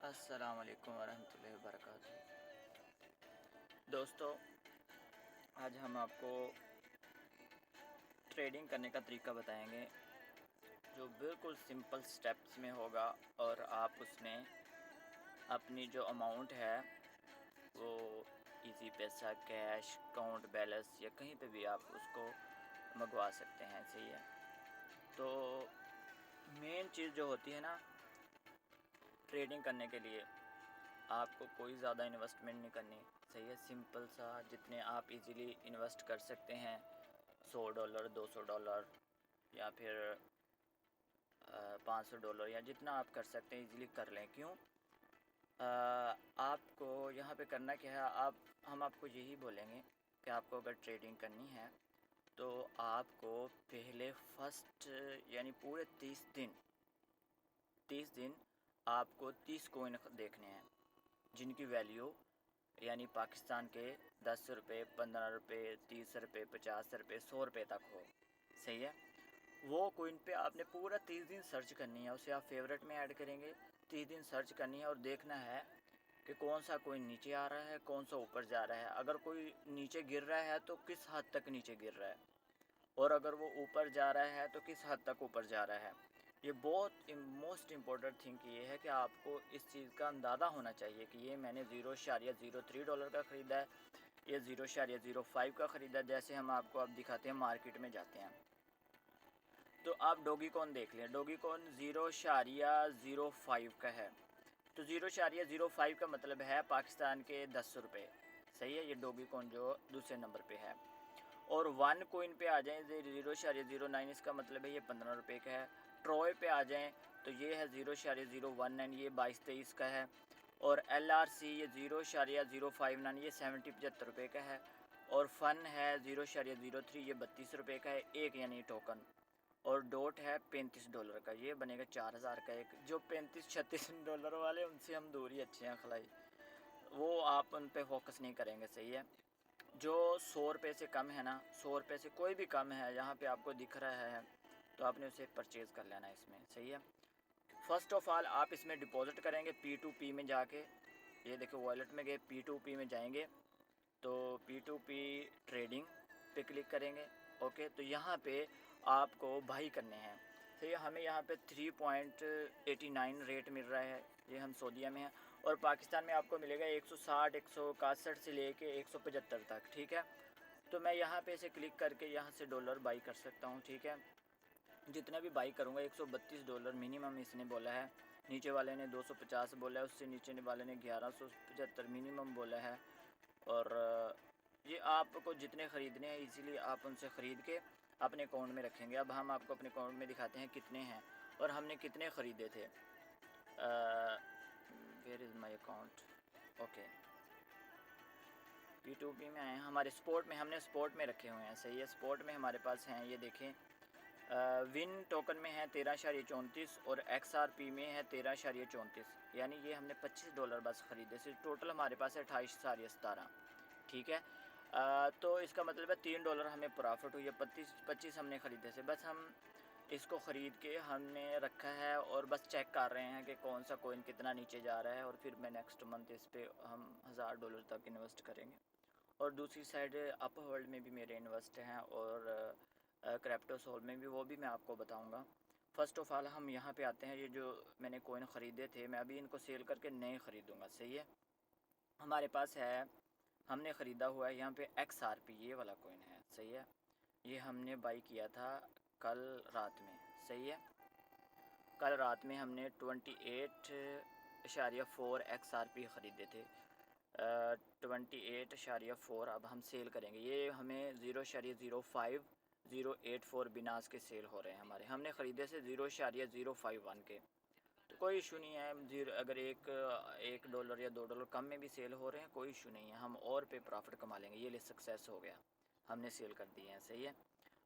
अस्सलाम वालेकुम वरहमतुल्लाहि वबरकातुहू। दोस्तों, आज हम आपको ट्रेडिंग करने का तरीका बताएंगे जो बिल्कुल सिंपल स्टेप्स में होगा और आप उसमें अपनी जो अमाउंट है वो इजी पैसा, कैश, काउंट बैलेंस या कहीं पे भी आप उसको मंगवा सकते हैं। सही है। तो मेन चीज़ जो होती है ना ट्रेडिंग करने के लिए, आपको कोई ज़्यादा इन्वेस्टमेंट नहीं करनी। सही है। सिंपल सा जितने आप इजीली इन्वेस्ट कर सकते हैं, $100, $200 या फिर $500 या जितना आप कर सकते हैं इजीली कर लें। क्यों? आपको यहाँ पे करना क्या है, हम आपको यही बोलेंगे कि आपको अगर ट्रेडिंग करनी है तो आपको पहले फर्स्ट यानी पूरे 30 दिन आपको 30 कोइन देखने हैं जिनकी वैल्यू यानी पाकिस्तान के 10 रुपये, 15 रुपये, 30 रुपये, 50 रुपये, 100 रुपये तक हो। सही है। वो कोइन पे आपने पूरा 30 दिन सर्च करनी है, उसे आप फेवरेट में ऐड करेंगे। 30 दिन सर्च करनी है और देखना है कि कौन सा कोइन नीचे आ रहा है, कौन सा ऊपर जा रहा है। अगर कोई नीचे गिर रहा है तो किस हद तक नीचे गिर रहा है, और अगर वो ऊपर जा रहा है तो किस हद तक ऊपर जा रहा है। ये बहुत मोस्ट इम्पोर्टेंट थिंग ये है कि आपको इस चीज़ का अंदाज़ा होना चाहिए कि ये मैंने $0.03 का ख़रीदा है, ये $0.05 का ख़रीदा है। जैसे हम आपको अब दिखाते हैं, मार्केट में जाते हैं तो आप डोगी कॉइन देख लें। डोगी कॉइन 0.05 का है, तो 0.05 का मतलब है पाकिस्तान के 10 रुपये। सही है। ये डोगी कॉइन जो दूसरे नंबर पे है। और 1 कोइन पे आ जाएं, 0.09, इसका मतलब है ये 15 रुपये का है। ट्रॉय पे आ जाएं तो ये है 0.019, ये 22-23 का है। और LRC ये 0.059, ये 75 रुपये का है। और फन है 0.03, ये 32 रुपये का है एक, यानी टोकन। और डॉट है $35 का, ये बनेगा 4000 का एक। जो $35-36 वाले उनसे हम दूर ही अच्छे हैं खलाई, वो आप उन पे फोकस नहीं करेंगे। सही है। जो 100 रुपये से कम है ना, 100 रुपये से कोई भी कम है, यहाँ पे आपको दिख रहा है तो आपने उसे परचेज़ कर लेना है इसमें। सही है। फ़र्स्ट ऑफ़ ऑल आप इसमें डिपॉज़िट करेंगे P2P में जाके। ये देखो वॉलेट में गए, P2P में जाएंगे तो P2P ट्रेडिंग पे क्लिक करेंगे। ओके, तो यहाँ पे आपको बाई करने हैं। तो ये हमें यहाँ पे 3.89 रेट मिल रहा है, ये हम सऊदीया में हैं। और पाकिस्तान में आपको मिलेगा 160, 161 से लेके 175 तक। ठीक है। तो मैं यहाँ पे इसे क्लिक करके यहाँ से डॉलर बाई कर सकता हूँ। ठीक है। जितना भी बाई करूँगा, $132 मिनिमम इसने बोला है। नीचे वाले ने 250 बोला है, उससे नीचे वाले ने 1175 मिनिमम बोला है। और ये आपको जितने ख़रीदने हैं इजीली आप उनसे ख़रीद के अपने अकाउंट में रखेंगे। अब हम आपको अपने अकाउंट में दिखाते हैं कितने हैं और हमने कितने ख़रीदे थे। Where is my account. Okay, P2P में आए हैं, हमारे स्पोर्ट में, हमने स्पोर्ट में रखे हुए हैं। सही है। स्पोर्ट में हमारे पास हैं, ये देखें, विन टोकन में है 13.34 और XRP में है 13.34, यानी ये हमने $25 बस ख़रीदे से। टोटल हमारे पास है 28.17। ठीक है। तो इसका मतलब है $3 हमें प्रॉफिट हुई है। 25 हमने ख़रीदे से, बस हम इसको ख़रीद के हमने रखा है और बस चेक कर रहे हैं कि कौन सा कोइन कितना नीचे जा रहा है। और फिर मैं नेक्स्ट मंथ इस पर हम $1000 तक इन्वेस्ट करेंगे। और दूसरी साइड अप वर्ल्ड में भी मेरे इन्वेस्ट हैं और क्रिप्टो सोल में भी, वो भी मैं आपको बताऊंगा। फ़र्स्ट ऑफ़ ऑल हम यहाँ पे आते हैं। ये जो मैंने कोइन ख़रीदे थे, मैं अभी इनको सेल करके नए ख़रीदूँगा। सही है। हमारे पास है, हमने ख़रीदा हुआ है यहाँ पे XRP, ये वाला कोइन है। सही है। ये हमने बाई किया था कल रात में। सही है। कल रात में हमने 28.4 XRP ख़रीदे थे। 28.4 अब हम सेल करेंगे। ये हमें 0.05 बिनास के सेल हो रहे हैं हमारे। हमने ख़रीदे से 0.051 के, तो कोई इशू नहीं है। अगर $1 या $2 कम में भी सेल हो रहे हैं, कोई इशू नहीं है, हम और पे प्रॉफिट कमा लेंगे। ये ले सक्सेस हो गया, हमने सेल कर दिए हैं। सही है।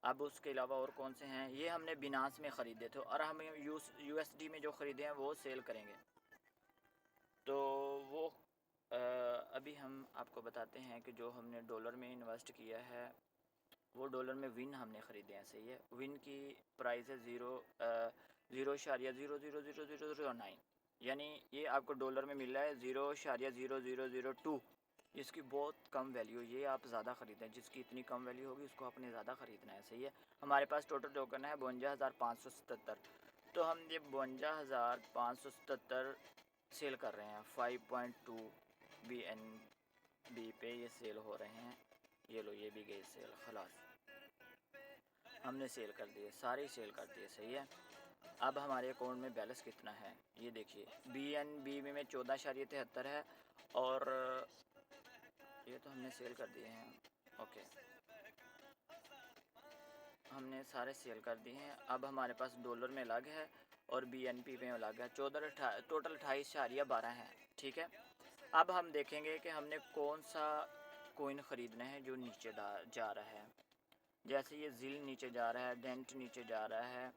अब उसके अलावा और कौन से हैं, ये हमने बिनास में ख़रीदे थे और हम USD में जो ख़रीदे हैं वो सेल करेंगे। तो वो अभी हम आपको बताते हैं कि जो हमने डॉलर में इन्वेस्ट किया है वो डॉलर में विन हमने ख़रीदे हैं। सही है। विन की प्राइस है 0.0000009, यानी ये आपको डॉलर में मिल रहा है 0.0002। इसकी बहुत कम वैल्यू, ये आप ज़्यादा ख़रीदें, जिसकी इतनी कम वैल्यू होगी उसको आपने ज़्यादा ख़रीदना है। सही है। हमारे पास टोटल टोकन है 52,577। तो हम ये 52,577 सेल कर रहे हैं 5.2 BNB पे ये सेल हो रहे हैं। ये लो, ये भी गए सेल, खलास हमने सेल कर दिए, सारे सेल कर दिए। सही है। अब हमारे अकाउंट में बैलेंस कितना है ये देखिए, BNB में 14.73 है, और ये तो हमने सेल कर दिए हैं। ओके, हमने सारे सेल कर दिए हैं। अब हमारे पास डॉलर में अलग है और BNB में अलग है। टोटल 28.12 है। ठीक है। अब हम देखेंगे कि हमने कौन सा कोइन ख़रीदना है जो नीचे जा रहा है। जैसे ये जिल नीचे जा रहा है, डेंट नीचे जा रहा है,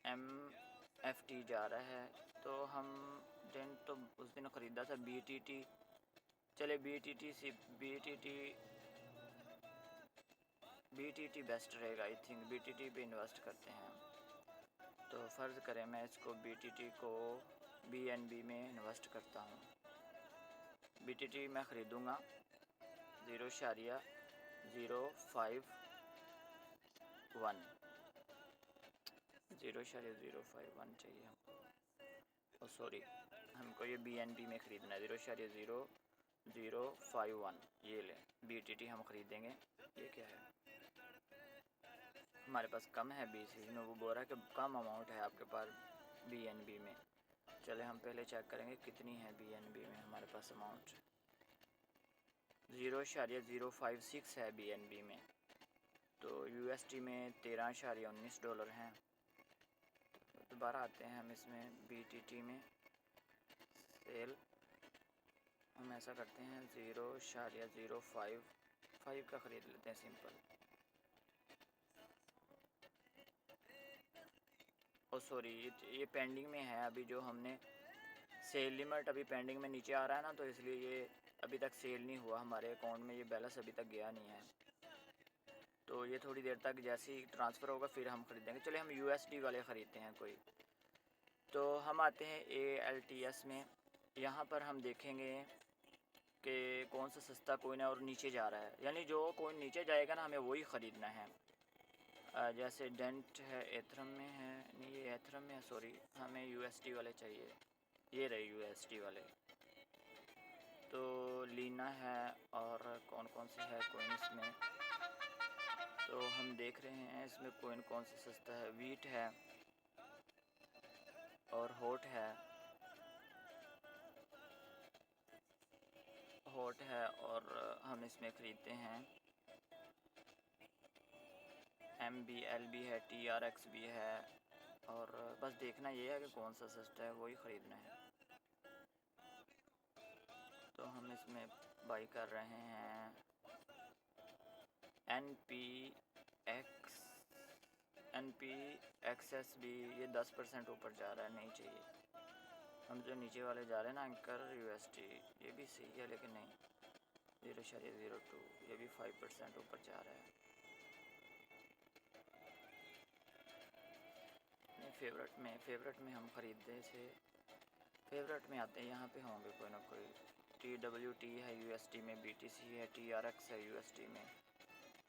MFT जा रहा है। तो हम डेंट तो उस दिन ख़रीदा था, BTT। चले BTT बेस्ट रहेगा। आई थिंक BTT पे इन्वेस्ट करते हैं। तो फ़र्ज़ करें मैं इसको BTT को BNB में इन्वेस्ट करता हूँ। BTT मैं ख़रीदूँगा 0.051 0.051 चाहिए हमको। ओ सॉरी, हमको ये BNB में ख़रीदना है 0.0051। ये ले BTT हम ख़रीदेंगे। ये क्या है, हमारे पास कम है 20 में, वो बोल रहा है कि कम अमाउंट है आपके पास BNB में। चले हम पहले चेक करेंगे कितनी है BNB में हमारे पास अमाउंट। 0.056 है BNB में। तो USD में 13.19 डॉलर हैं। तो दोबारा आते हैं हम इसमें BTT में सेल। हम ऐसा करते हैं 0.055 का ख़रीद लेते हैं सिंपल। ओ सॉरी, ये पेंडिंग में है अभी, जो हमने सेल लिमिट अभी पेंडिंग में नीचे आ रहा है ना, तो इसलिए ये अभी तक सेल नहीं हुआ हमारे अकाउंट में, ये बैलेंस अभी तक गया नहीं है। तो ये थोड़ी देर तक जैसे ही ट्रांसफ़र होगा फिर हम ख़रीदेंगे। चलिए हम USD वाले ख़रीदते हैं कोई। तो हम आते हैं ALTS में। यहाँ पर हम देखेंगे कि कौन सा सस्ता कोइन है और नीचे जा रहा है, यानी जो कोइन नीचे जाएगा ना हमें वही ख़रीदना है। जैसे डेंट है, एथरम में है, नहीं ये एथरम में है, सॉरी हमें USD वाले चाहिए। ये रहे USD वाले। तो लीना है, और कौन कौन से है कोइन इसमें, तो हम देख रहे हैं इसमें कोइन कौन सा सस्ता है। वीट है और हॉट है, और हम इसमें ख़रीदते हैं MBL भी है, TRX भी है, और बस देखना ये है कि कौन सा सस्ता है वही ख़रीदना है। तो हम इसमें बाई कर रहे हैं NPXSB। ये 10% ऊपर जा रहा है, नहीं चाहिए। हम जो नीचे वाले जा रहे हैं ना, एंकर USD, ये भी सही है लेकिन नहीं, 0.02, ये भी 5% ऊपर जा रहा है। नहीं, फेवरेट में हम ख़रीदते थे। फेवरेट में आते हैं, यहाँ पे होंगे कोई ना कोई। TWT है USD में, BTC है, TRX है USD में,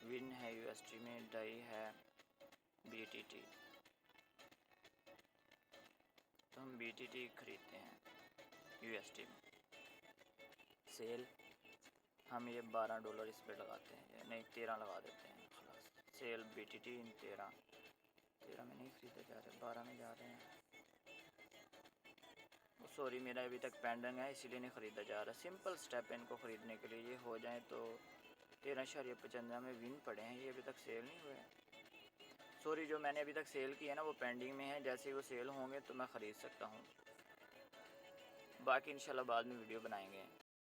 विन है USD में, डाई है, BTT। तो हम BTT खरीदते हैं USD में। सेल हम ये $12 इस पर लगाते हैं, नहीं 13 लगा देते हैं, खलास। सेल BTT 13 में नहीं ख़रीदे जा रहे, 12 में जा रहे हैं। सॉरी, मेरा अभी तक पेंडिंग है इसीलिए नहीं ख़रीदा जा रहा। सिंपल स्टेप इनको ख़रीदने के लिए, ये हो जाए तो 13.95 में विन पड़े हैं, ये अभी तक सेल नहीं हुए। सॉरी, जो मैंने अभी तक सेल किया है ना वो पेंडिंग में है, जैसे ही वो सेल होंगे तो मैं ख़रीद सकता हूँ। बाकी इंशाल्लाह बाद में वीडियो बनाएंगे।